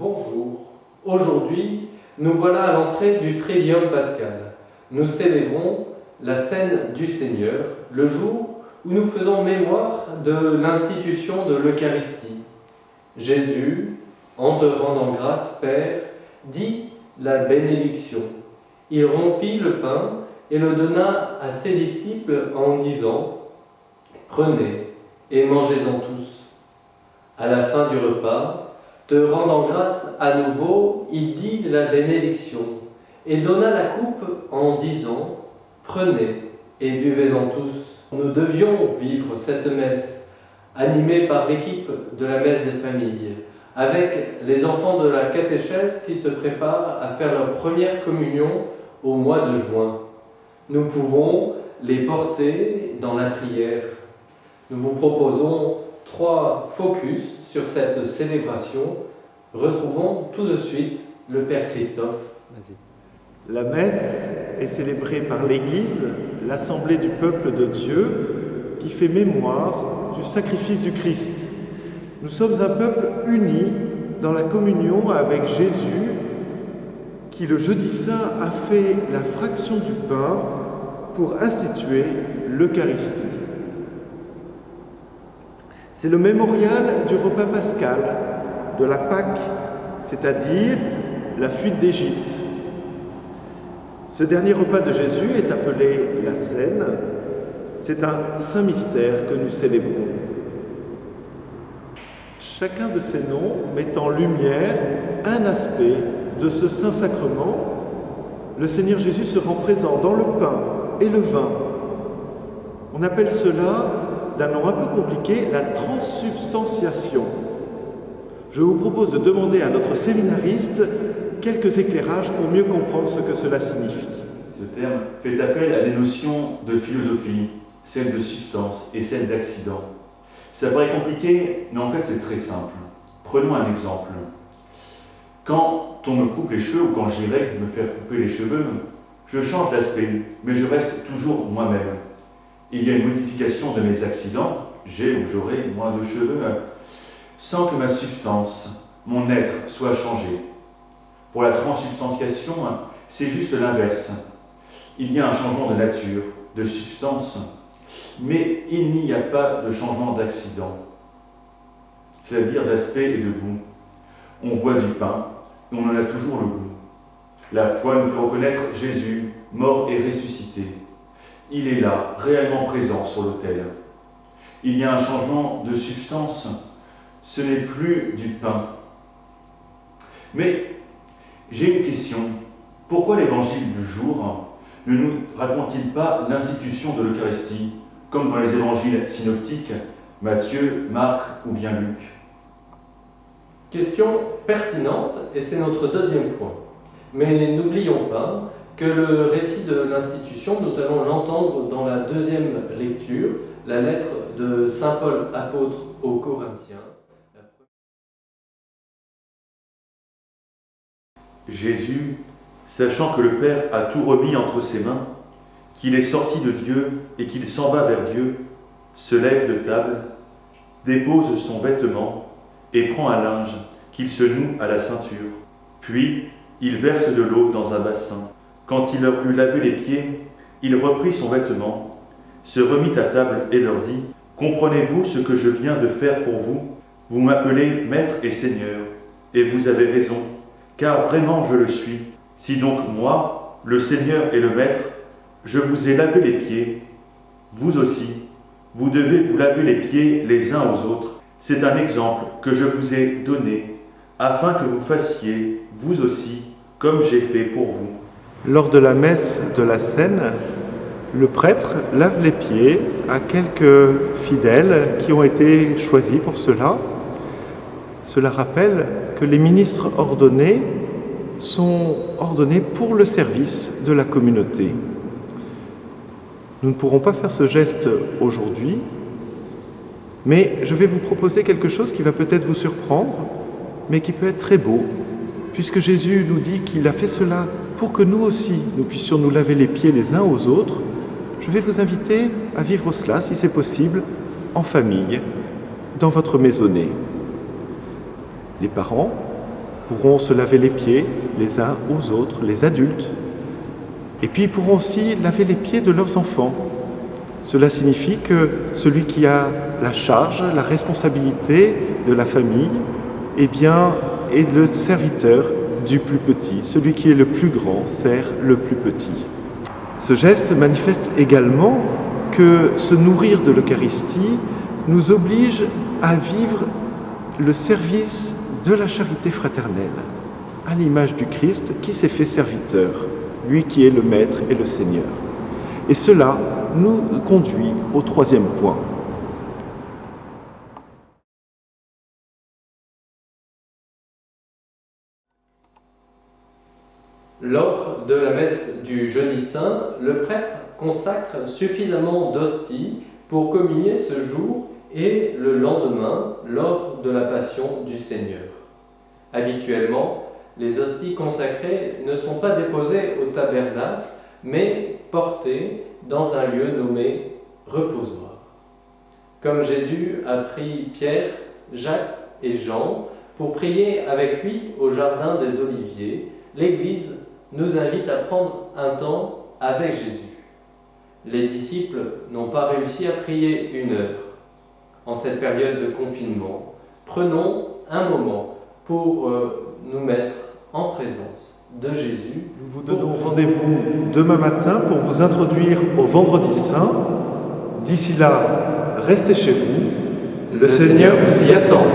Bonjour, aujourd'hui nous voilà à l'entrée du Tridium pascal. Nous célébrons la scène du Seigneur, le jour où nous faisons mémoire de l'institution de l'Eucharistie. Jésus, en te rendant grâce, Père, dit la bénédiction. Il rompit le pain et le donna à ses disciples en disant « Prenez et mangez-en tous ». À la fin du repas, te rendant grâce à nouveau, il dit la bénédiction et donna la coupe en disant « Prenez et buvez-en tous ». Nous devions vivre cette messe, animée par l'équipe de la messe des familles, avec les enfants de la catéchèse qui se préparent à faire leur première communion au mois de juin. Nous pouvons les porter dans la prière. Nous vous proposons 3 focus sur cette célébration. Retrouvons tout de suite le Père Christophe. La messe est célébrée par l'Église, l'assemblée du peuple de Dieu, qui fait mémoire du sacrifice du Christ. Nous sommes un peuple uni dans la communion avec Jésus, qui le jeudi saint a fait la fraction du pain pour instituer l'Eucharistie. C'est le mémorial du repas pascal, de la Pâque, c'est-à-dire la fuite d'Égypte. Ce dernier repas de Jésus est appelé la Cène. C'est un saint mystère que nous célébrons. Chacun de ces noms met en lumière un aspect de ce saint sacrement. Le Seigneur Jésus se rend présent dans le pain et le vin. On appelle cela, d'un nom un peu compliqué, la transsubstantiation. Je vous propose de demander à notre séminariste quelques éclairages pour mieux comprendre ce que cela signifie. Ce terme fait appel à des notions de philosophie, celle de substance et celle d'accident. Ça paraît compliqué, mais en fait c'est très simple. Prenons un exemple. Quand on me coupe les cheveux ou quand j'irai me faire couper les cheveux, je change d'aspect, mais je reste toujours moi-même. Il y a une modification de mes accidents, j'ai ou j'aurai moins de cheveux, sans que ma substance, mon être, soit changé. Pour la transsubstantiation, c'est juste l'inverse. Il y a un changement de nature, de substance, mais il n'y a pas de changement d'accident, c'est-à-dire d'aspect et de goût. On voit du pain et on en a toujours le goût. La foi nous fait reconnaître Jésus, mort et ressuscité. Il est là, réellement présent sur l'autel. Il y a un changement de substance, ce n'est plus du pain. Mais j'ai une question. Pourquoi l'évangile du jour ne nous raconte-t-il pas l'institution de l'Eucharistie, comme dans les évangiles synoptiques, Matthieu, Marc ou bien Luc? Question pertinente, et c'est notre deuxième point. Mais n'oublions pas que le récit de l'institution, nous allons l'entendre dans la deuxième lecture, la lettre de saint Paul apôtre aux Corinthiens. Jésus, sachant que le Père a tout remis entre ses mains, qu'il est sorti de Dieu et qu'il s'en va vers Dieu, se lève de table, dépose son vêtement et prend un linge qu'il se noue à la ceinture. Puis, il verse de l'eau dans un bassin. Quand il leur eut lavé les pieds, il reprit son vêtement, se remit à table et leur dit « Comprenez-vous ce que je viens de faire pour vous? Vous m'appelez Maître et Seigneur, et vous avez raison, car vraiment je le suis. Si donc moi, le Seigneur et le Maître, je vous ai lavé les pieds, vous aussi, vous devez vous laver les pieds les uns aux autres. C'est un exemple que je vous ai donné, afin que vous fassiez, vous aussi, comme j'ai fait pour vous. » Lors de la messe de la Cène, le prêtre lave les pieds à quelques fidèles qui ont été choisis pour cela. Cela rappelle que les ministres ordonnés sont ordonnés pour le service de la communauté. Nous ne pourrons pas faire ce geste aujourd'hui, mais je vais vous proposer quelque chose qui va peut-être vous surprendre, mais qui peut être très beau, puisque Jésus nous dit qu'il a fait cela pour que nous aussi, nous puissions nous laver les pieds les uns aux autres. Je vais vous inviter à vivre cela, si c'est possible, en famille, dans votre maisonnée. Les parents, pourront se laver les pieds les uns aux autres, les adultes, et puis ils pourront aussi laver les pieds de leurs enfants. Cela signifie que celui qui a la charge, la responsabilité de la famille, eh bien, est le serviteur du plus petit. Celui qui est le plus grand sert le plus petit. Ce geste manifeste également que se nourrir de l'Eucharistie nous oblige à vivre le service de la charité fraternelle, à l'image du Christ qui s'est fait serviteur, lui qui est le Maître et le Seigneur. Et cela nous conduit au troisième point. Lors de la messe du Jeudi Saint, le prêtre consacre suffisamment d'hosties pour communier ce jour et le lendemain lors de la Passion du Seigneur. Habituellement, les hosties consacrées ne sont pas déposées au tabernacle, mais portées dans un lieu nommé reposoir. Comme Jésus a pris Pierre, Jacques et Jean pour prier avec lui au jardin des Oliviers, l'Église nous invite à prendre un temps avec Jésus. Les disciples n'ont pas réussi à prier 1 heure. En cette période de confinement, prenons un moment pour nous mettre en présence de Jésus. Nous vous donnons rendez-vous demain matin pour vous introduire au Vendredi Saint. D'ici là, restez chez vous. Le Seigneur vous y attend.